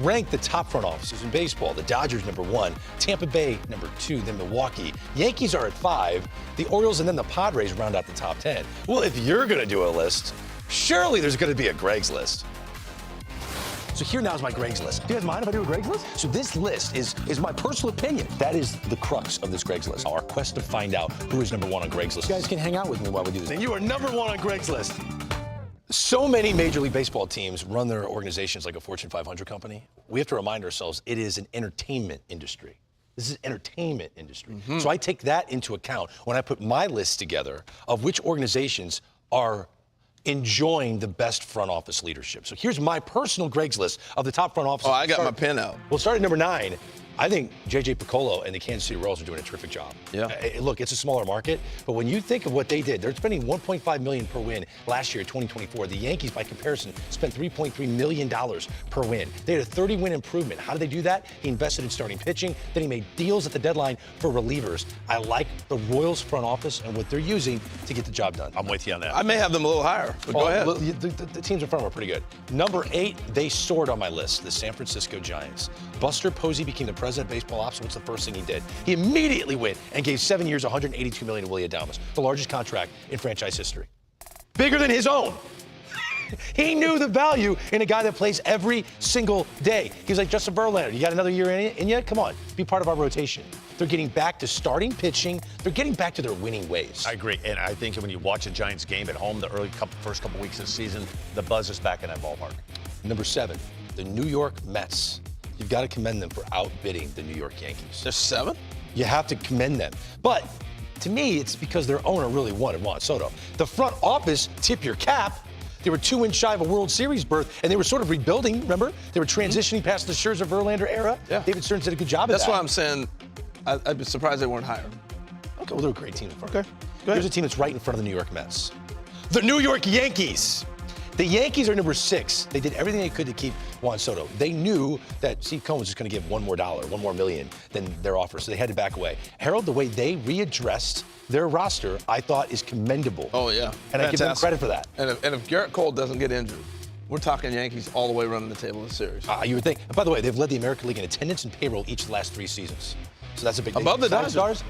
Rank the top front offices in baseball. The Dodgers, number 1. Tampa Bay, number 2. Then Milwaukee. Yankees are at 5. The Orioles and then the Padres round out the top 10. Well, if you're going to do a list, surely there's going to be a Greg's list. So here now is my Greg's list. Do you guys mind if I do a Greg's list? So this list is my personal opinion. That is the crux of this Greg's list. Our quest to find out who is number 1 on Greg's list. You guys can hang out with me while we do this. And you are number 1 on Greg's list. So many Major League Baseball teams run their organizations like a Fortune 500 company. We have to remind ourselves it is an entertainment industry. This is an entertainment industry. So I take that into account when I put my list together of which organizations are enjoying the best front office leadership. So here's my personal Greg's list of the top front offices. Oh, I got my pen out. We'll start at number 9. I think J.J. Piccolo and the Kansas City Royals are doing a terrific job. Yeah. Look, it's a smaller market, but when you think of what they did, they're spending $1.5 million per win last year, 2024. The Yankees, by comparison, spent $3.3 million per win. They had a 30-win improvement. How did they do that? He invested in starting pitching. Then he made deals at the deadline for relievers. I like the Royals front office and what they're using to get the job done. I'm with you on that. I may have them a little higher, but go ahead. The teams in front of them are pretty good. Number 8, they soared on my list, the San Francisco Giants. Buster Posey became the president of baseball ops. What's the first thing he did? He immediately went and gave 7 years, $182 million to Willie Adames, the largest contract in franchise history. Bigger than his own. He knew the value in a guy that plays every single day. He was like, Justin Verlander, you got another year in you? Come on, be part of our rotation. They're getting back to starting pitching. They're getting back to their winning ways. I agree, and I think when you watch a Giants game at home, the first couple weeks of the season, the buzz is back in that ballpark. Number 7, the New York Mets. You've got to commend them for outbidding the New York Yankees. There's 7? You have to commend them. But to me, it's because their owner really wanted Juan Soto. The front office, tip your cap. They were 2 wins shy of a World Series berth, and they were sort of rebuilding, remember? They were transitioning past the Scherzer Verlander era. Yeah. David Stearns did a good job of that. That's why I'm saying I'd be surprised they weren't higher. Okay, well, they're a great team in front. Okay, go Here's ahead. a team that's right in front of the New York Mets. The New York Yankees. The Yankees are number 6. They did everything they could to keep Juan Soto. They knew that Steve Cohen was just going to give $1 more million than their offer, so they had to back away. Harold, the way they readdressed their roster, I thought is commendable. Oh, yeah. And I give them credit for that. And if Garrett Cole doesn't get injured, we're talking Yankees all the way running the table in the series. You would think. And by the way, they've led the American League in attendance and payroll each of the last 3 seasons. So that's a big thing. Above the Dodgers. Stars?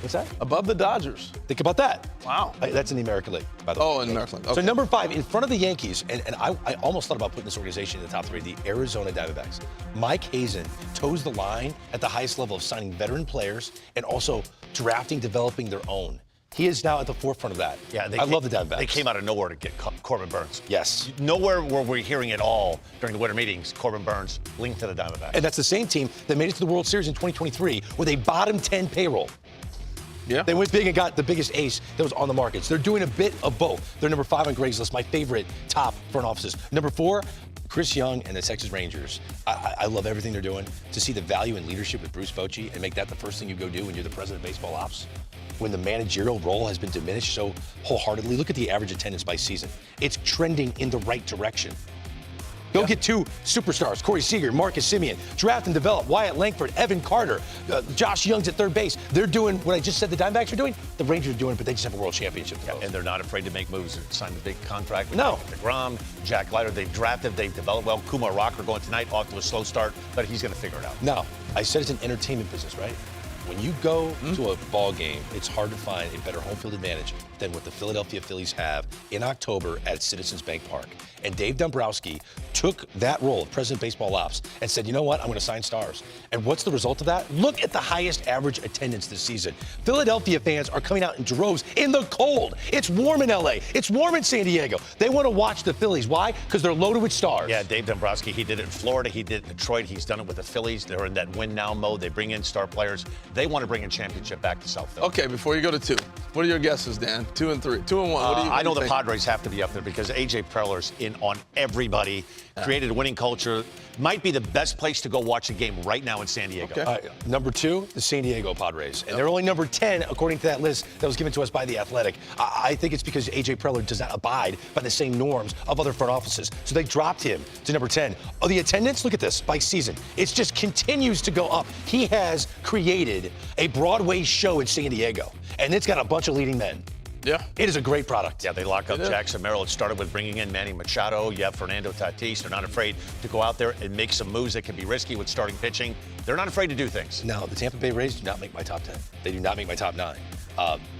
What's that? Above the Dodgers. Think about that. Wow. That's in the American League, by the way. Oh, in the American League. Okay. So number 5, in front of the Yankees, and I almost thought about putting this organization in the top 3, the Arizona Diamondbacks. Mike Hazen toes the line at the highest level of signing veteran players and also drafting, developing their own. He is now at the forefront of that. Yeah, I love the Diamondbacks. They came out of nowhere to get Corbin Burns. Yes. Nowhere were we hearing at all during the winter meetings, Corbin Burns linked to the Diamondbacks. And that's the same team that made it to the World Series in 2023 with a bottom 10 payroll. Yeah. They went big and got the biggest ace that was on the markets. They're doing a bit of both. They're number 5 on Greg's list, my favorite top front offices. Number 4, Chris Young and the Texas Rangers. I love everything they're doing. To see the value in leadership with Bruce Bochy and make that the first thing you go do when you're the president of baseball ops, when the managerial role has been diminished so wholeheartedly. Look at the average attendance by season. It's trending in the right direction. Go get 2 superstars, Corey Seager, Marcus Semien. Draft and develop Wyatt Langford, Evan Carter, Josh Young's at third base. They're doing what I just said the Diamondbacks are doing. The Rangers are doing it, but they just have a world championship. And they're not afraid to make moves. They signed a big contract with No. DeGrom, Jack Leiter. They've drafted, they've developed well. Kumar Rocker going tonight off to a slow start, but he's going to figure it out. Now, I said it's an entertainment business, right? When you go to a ball game, it's hard to find a better home field advantage than what the Philadelphia Phillies have in October at Citizens Bank Park. And Dave Dombrowski took that role of president of baseball ops and said, you know what, I'm going to sign stars. And what's the result of that? Look at the highest average attendance this season. Philadelphia fans are coming out in droves in the cold. It's warm in LA. It's warm in San Diego. They want to watch the Phillies. Why? Because they're loaded with stars. Yeah, Dave Dombrowski, he did it in Florida. He did it in Detroit. He's done it with the Phillies. They're in that win now mode. They bring in star players. They want to bring a championship back to South Philly. Okay, before you go to 2, what are your guesses, Dan? 2 and 3. 2 and 1. What do you I know the think? Padres have to be up there because A.J. Preller's in on everybody, created a winning culture. Might be the best place to go watch a game right now in San Diego. Okay. Number 2, the San Diego Padres. And they're only number 10, according to that list that was given to us by The Athletic. I think it's because A.J. Preller does not abide by the same norms of other front offices. So they dropped him to number 10. Oh, the attendance, look at this, by season. It just continues to go up. He has created a Broadway show in San Diego, and it's got a bunch of leading men. Yeah. It is a great product. Yeah, they lock up Jackson Merrill. It started with bringing in Manny Machado. You have Fernando Tatis. They're not afraid to go out there and make some moves that can be risky with starting pitching. They're not afraid to do things. No, the Tampa Bay Rays do not make my top 10. They do not make my top 9.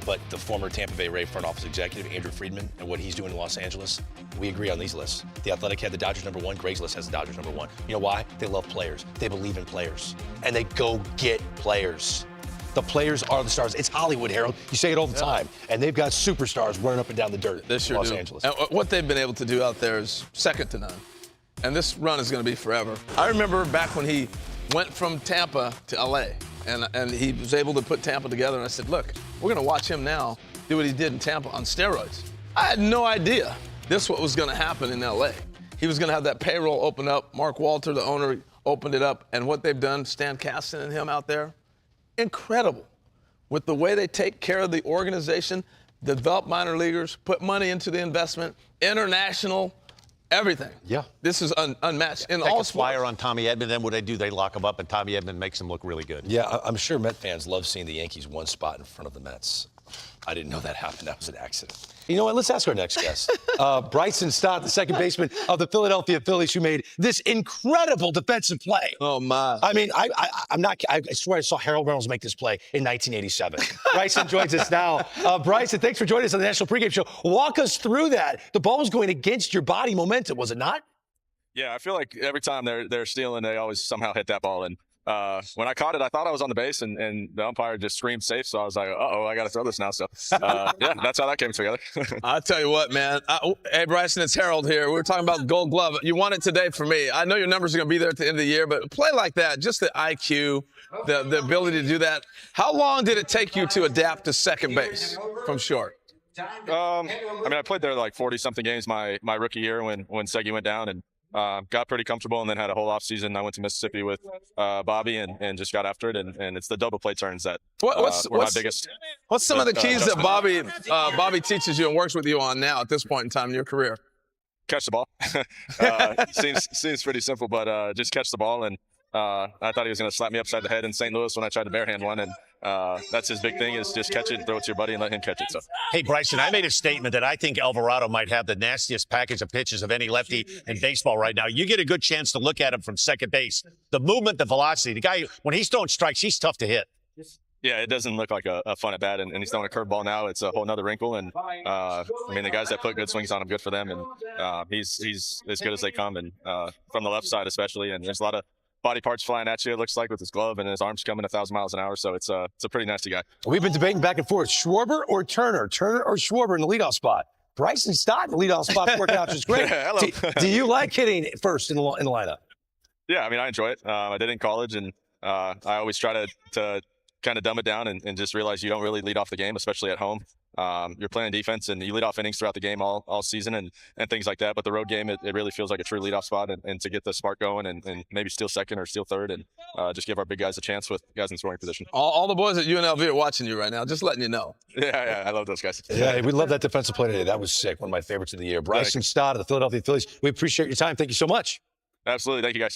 But the former Tampa Bay Ray front office executive, Andrew Friedman, and what he's doing in Los Angeles, we agree on these lists. The Athletic had the Dodgers number 1. Greg's list has the Dodgers number 1. You know why? They love players. They believe in players. And they go get players. The players are the stars. It's Hollywood, Harold. You say it all the time. And they've got superstars running up and down the dirt in Los Angeles. And what they've been able to do out there is second to none. And this run is going to be forever. I remember back when he went from Tampa to LA, and he was able to put Tampa together, and I said, look, we're going to watch him now do what he did in Tampa on steroids. I had no idea this what was going to happen in LA. He was going to have that payroll open up. Mark Walter, the owner, opened it up, and what they've done, Stan Kasten and him out there, incredible. With the way they take care of the organization, develop minor leaguers, put money into the investment, international, everything. Yeah. This is unmatched in Take all a sports. flyer on Tommy Edman. Then what they do, they lock him up, and Tommy Edman makes him look really good. Yeah, I'm sure Met fans love seeing the Yankees one spot in front of the Mets. I didn't know that happened. That was an accident. You know what? Let's ask our next guest. Bryson Stott, the second baseman of the Philadelphia Phillies, who made this incredible defensive play. Oh, my. I mean, I swear I saw Harold Reynolds make this play in 1987. Bryson joins us now. Bryson, thanks for joining us on the National Pregame Show. Walk us through that. The ball was going against your body momentum, was it not? Yeah, I feel like every time they're stealing, they always somehow hit that ball. And when I caught it, I thought I was on the base, and the umpire just screamed safe. So I was like, uh-oh, I got to throw this now. So, yeah, that's how that came together. I'll tell you what, man. Hey, Bryson, it's Harold here. We were talking about Gold Glove. You won it today for me. I know your numbers are going to be there at the end of the year, but play like that, just the IQ, the ability to do that. How long did it take you to adapt to second base from short? I mean, I played there like 40-something games my rookie year when Segi went down, and got pretty comfortable, and then had a whole off season. I went to Mississippi with Bobby and just got after it, and it's the double play turns that were my biggest. What's some of the keys that Bobby teaches you and works with you on now at this point in time in your career? Catch the ball. Seems pretty simple, but just catch the ball. And I thought he was going to slap me upside the head in St. Louis when I tried to barehand one, and that's his big thing, is just catch it and throw it to your buddy and let him catch it. So, Hey, Bryson, I made a statement that I think Alvarado might have the nastiest package of pitches of any lefty in baseball right now. You get a good chance to look at him from second base. The movement, the velocity, the guy, when he's throwing strikes, he's tough to hit. yeah, it doesn't look like a fun at bat, and he's throwing a curveball now. It's a whole nother wrinkle, and I mean, the guys that put good swings on him, good for them, and he's as good as they come, and from the left side especially, and there's a lot of body parts flying at you, it looks like, with his glove, and his arms coming 1,000 miles an hour. So it's a pretty nasty guy. We've been debating back and forth, Schwarber or Turner or Schwarber in the leadoff spot. Bryson Stott in the leadoff spot working out just great. Hello. Do you like hitting first in the lineup? Yeah, I mean, I enjoy it. I did it in college, and I always try to kind of dumb it down and just realize you don't really lead off the game, especially at home. You're playing defense, and you lead off innings throughout the game all season and things like that. But the road game, it really feels like a true leadoff spot, and to get the spark going and maybe steal second or steal third, and just give our big guys a chance with guys in scoring position. All the boys at UNLV are watching you right now, just letting you know. Yeah, I love those guys. Yeah, we love that defensive play today. That was sick. One of my favorites of the year. Bryson Stott of the Philadelphia Phillies. We appreciate your time. Thank you so much. Absolutely. Thank you, guys.